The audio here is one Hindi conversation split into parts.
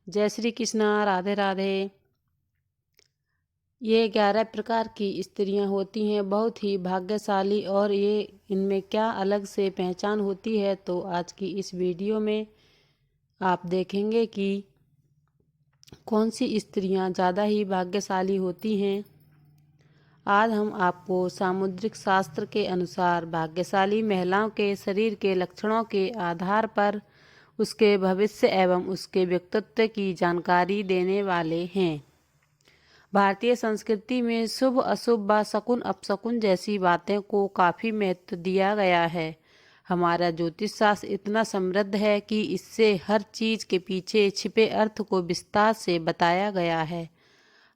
जय श्री कृष्णा, राधे राधे। ये 11 प्रकार की स्त्रियां होती हैं, बहुत ही भाग्यशाली। और ये इनमें क्या अलग से पहचान होती है, तो आज की इस वीडियो में आप देखेंगे कि कौन सी स्त्रियां ज़्यादा ही भाग्यशाली होती हैं। आज हम आपको सामुद्रिक शास्त्र के अनुसार भाग्यशाली महिलाओं के शरीर के लक्षणों के आधार पर उसके भविष्य एवं उसके व्यक्तित्व की जानकारी देने वाले हैं। भारतीय संस्कृति में शुभ अशुभ व शकुन अपशकुन जैसी बातें को काफ़ी महत्व दिया गया है। हमारा ज्योतिष शास्त्र इतना समृद्ध है कि इससे हर चीज़ के पीछे छिपे अर्थ को विस्तार से बताया गया है।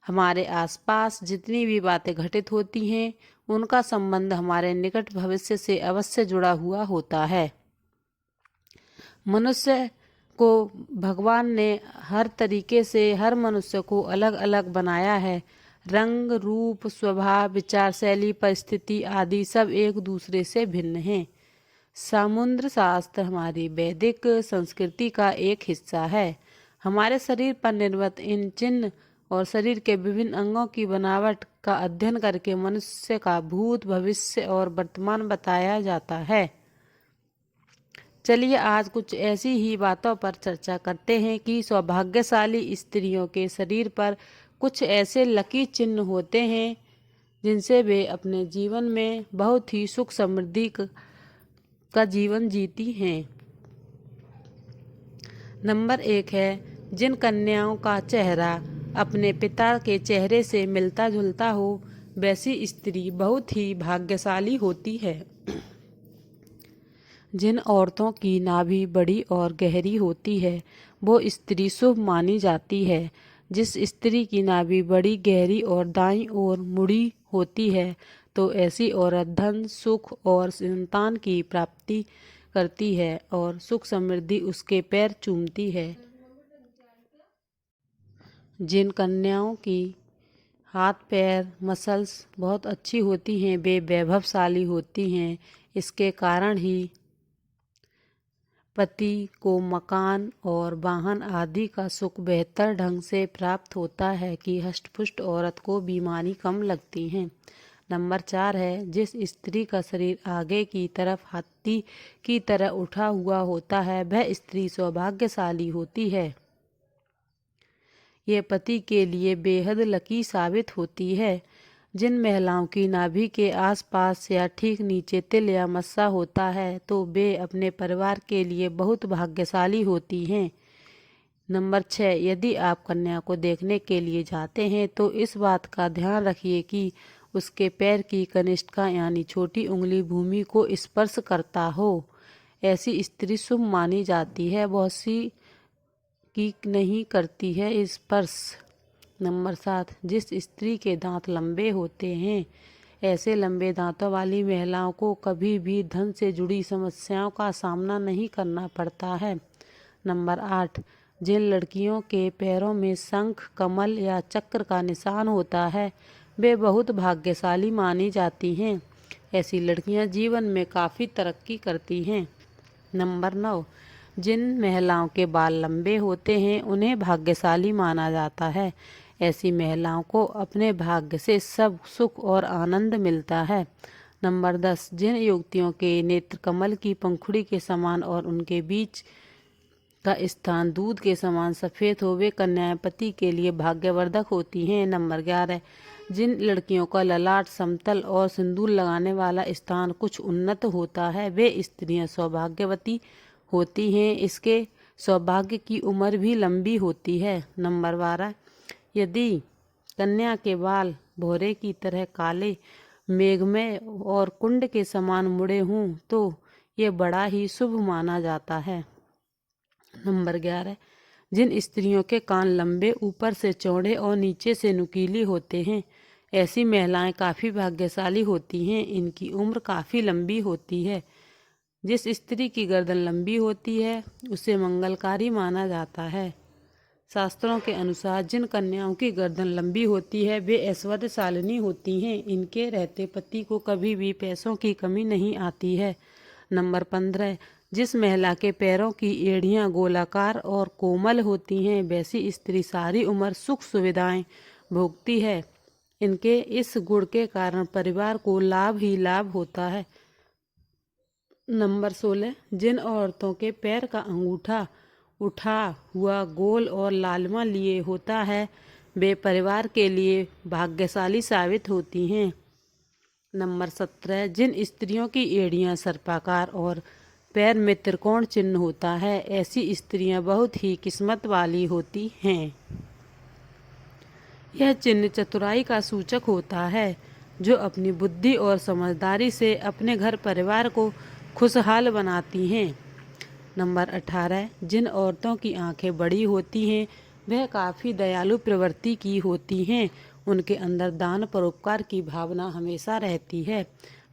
हमारे आसपास जितनी भी बातें घटित होती हैं, उनका संबंध हमारे निकट भविष्य से अवश्य जुड़ा हुआ होता है। मनुष्य को भगवान ने हर तरीके से हर मनुष्य को अलग अलग बनाया है। रंग, रूप, स्वभाव, विचार शैली, परिस्थिति आदि सब एक दूसरे से भिन्न हैं। समुद्र शास्त्र हमारी वैदिक संस्कृति का एक हिस्सा है। हमारे शरीर पर निर्मित इन चिन्ह और शरीर के विभिन्न अंगों की बनावट का अध्ययन करके मनुष्य का भूत, भविष्य और वर्तमान बताया जाता है। चलिए आज कुछ ऐसी ही बातों पर चर्चा करते हैं कि सौभाग्यशाली स्त्रियों के शरीर पर कुछ ऐसे लकी चिन्ह होते हैं जिनसे वे अपने जीवन में बहुत ही सुख समृद्धि का जीवन जीती हैं। नंबर 1 है, जिन कन्याओं का चेहरा अपने पिता के चेहरे से मिलता जुलता हो, वैसी स्त्री बहुत ही भाग्यशाली होती है। जिन औरतों की नाभि बड़ी और गहरी होती है, वो स्त्री शुभ मानी जाती है। जिस स्त्री की नाभि बड़ी गहरी और दाईं ओर मुड़ी होती है, तो ऐसी औरत धन, सुख और संतान की प्राप्ति करती है और सुख समृद्धि उसके पैर चूमती है। जिन कन्याओं की हाथ पैर मसल्स बहुत अच्छी होती हैं, वे वैभवशाली होती हैं। इसके कारण ही पति को मकान और वाहन आदि का सुख बेहतर ढंग से प्राप्त होता है कि हष्ट-पुष्ट औरत को बीमारी कम लगती हैं। नंबर 4 है, जिस स्त्री का शरीर आगे की तरफ हाथी की तरह उठा हुआ होता है, वह स्त्री सौभाग्यशाली होती है। ये पति के लिए बेहद लकी साबित होती है। जिन महिलाओं की नाभि के आसपास या ठीक नीचे तिल या मस्सा होता है, तो वे अपने परिवार के लिए बहुत भाग्यशाली होती हैं। नंबर 6, यदि आप कन्या को देखने के लिए जाते हैं, तो इस बात का ध्यान रखिए कि उसके पैर की कनिष्ठा यानी छोटी उंगली भूमि को स्पर्श करता हो। ऐसी स्त्री शुभ मानी जाती है, बहुत सी की नहीं करती है स्पर्श। नंबर 7, जिस स्त्री के दांत लंबे होते हैं, ऐसे लंबे दांतों वाली महिलाओं को कभी भी धन से जुड़ी समस्याओं का सामना नहीं करना पड़ता है। नंबर 8, जिन लड़कियों के पैरों में शंख, कमल या चक्र का निशान होता है, वे बहुत भाग्यशाली मानी जाती हैं। ऐसी लड़कियां जीवन में काफ़ी तरक्की करती हैं। नंबर 9, जिन महिलाओं के बाल लंबे होते हैं, उन्हें भाग्यशाली माना जाता है। ऐसी महिलाओं को अपने भाग्य से सब सुख और आनंद मिलता है। नंबर 10, जिन युवतियों के नेत्र कमल की पंखुड़ी के समान और उनके बीच का स्थान दूध के समान सफ़ेद हो, वे कन्याएं पति के लिए भाग्यवर्धक होती हैं। नंबर 11, जिन लड़कियों का ललाट समतल और सिंदूर लगाने वाला स्थान कुछ उन्नत होता है, वे स्त्रियां सौभाग्यवती होती हैं। इसके सौभाग्य की उम्र भी लंबी होती है। नंबर 12, यदि कन्या के बाल भौरे की तरह काले, मेघमय और कुंड के समान मुड़े हों, तो ये बड़ा ही शुभ माना जाता है। नंबर 11, जिन स्त्रियों के कान लंबे, ऊपर से चौड़े और नीचे से नुकीली होते हैं, ऐसी महिलाएं काफ़ी भाग्यशाली होती हैं। इनकी उम्र काफ़ी लंबी होती है। जिस स्त्री की गर्दन लंबी होती है, उसे मंगलकारी माना जाता है। शास्त्रों के अनुसार जिन कन्याओं की गर्दन लंबी होती है, वे ऐश्वर्यशालिनी होती हैं। इनके रहते पति को कभी भी पैसों की कमी नहीं आती है। नंबर 15, जिस महिला के पैरों की एड़ियां गोलाकार और कोमल होती हैं वैसी स्त्री सारी उम्र सुख सुविधाएं भोगती है। इनके इस गुण के कारण परिवार को लाभ ही लाभ होता है। नंबर 16, जिन औरतों के पैर का अंगूठा उठा हुआ गोल और लालिमा लिए होता है वे परिवार के लिए भाग्यशाली साबित होती हैं। नंबर 17, जिन स्त्रियों की एड़ियां सर्पाकार और पैर में त्रिकोण चिन्ह होता है ऐसी स्त्रियां बहुत ही किस्मत वाली होती हैं। यह चिन्ह चतुराई का सूचक होता है जो अपनी बुद्धि और समझदारी से अपने घर परिवार को खुशहाल बनाती हैं। नंबर 18, जिन औरतों की आंखें बड़ी होती हैं वह काफ़ी दयालु प्रवृत्ति की होती हैं। उनके अंदर दान परोपकार की भावना हमेशा रहती है।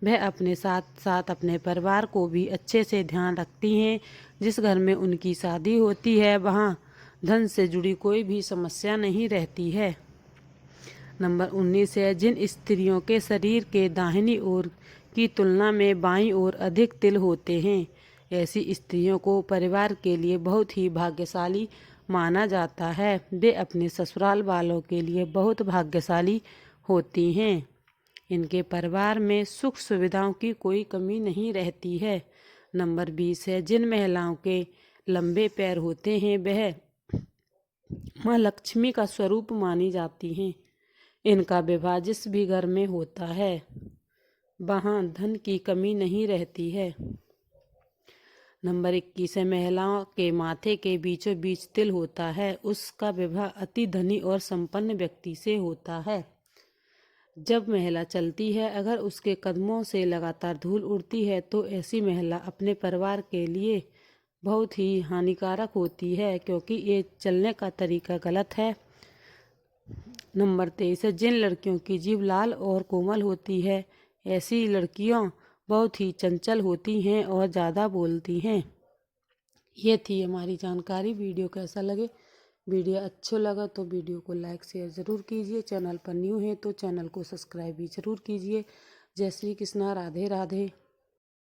वह अपने साथ साथ अपने परिवार को भी अच्छे से ध्यान रखती हैं। जिस घर में उनकी शादी होती है वहाँ धन से जुड़ी कोई भी समस्या नहीं रहती है। नंबर 19 है, जिन स्त्रियों के शरीर के दाहिनी ओर की तुलना में बाईं ओर अधिक तिल होते हैं ऐसी स्त्रियों को परिवार के लिए बहुत ही भाग्यशाली माना जाता है। वे अपने ससुराल वालों के लिए बहुत भाग्यशाली होती हैं। इनके परिवार में सुख सुविधाओं की कोई कमी नहीं रहती है। नंबर 20 है, जिन महिलाओं के लंबे पैर होते हैं वह माँ लक्ष्मी का स्वरूप मानी जाती हैं। इनका विवाह जिस भी घर में होता है वहाँ धन की कमी नहीं रहती है। नंबर 21 है, महिलाओं के माथे के बीचों बीच तिल होता है उसका विवाह अति धनी और संपन्न व्यक्ति से होता है। जब महिला चलती है अगर उसके कदमों से लगातार धूल उड़ती है तो ऐसी महिला अपने परिवार के लिए बहुत ही हानिकारक होती है क्योंकि ये चलने का तरीका गलत है। नंबर 23 है, जिन लड़कियों की जीभ लाल और कोमल होती है ऐसी लड़कियां बहुत ही चंचल होती हैं और ज़्यादा बोलती हैं। ये थी हमारी जानकारी। वीडियो कैसा लगे? वीडियो अच्छा लगा तो वीडियो को लाइक शेयर ज़रूर कीजिए। चैनल पर न्यू है तो चैनल को सब्सक्राइब भी ज़रूर कीजिए। जय श्री कृष्णा, राधे राधे।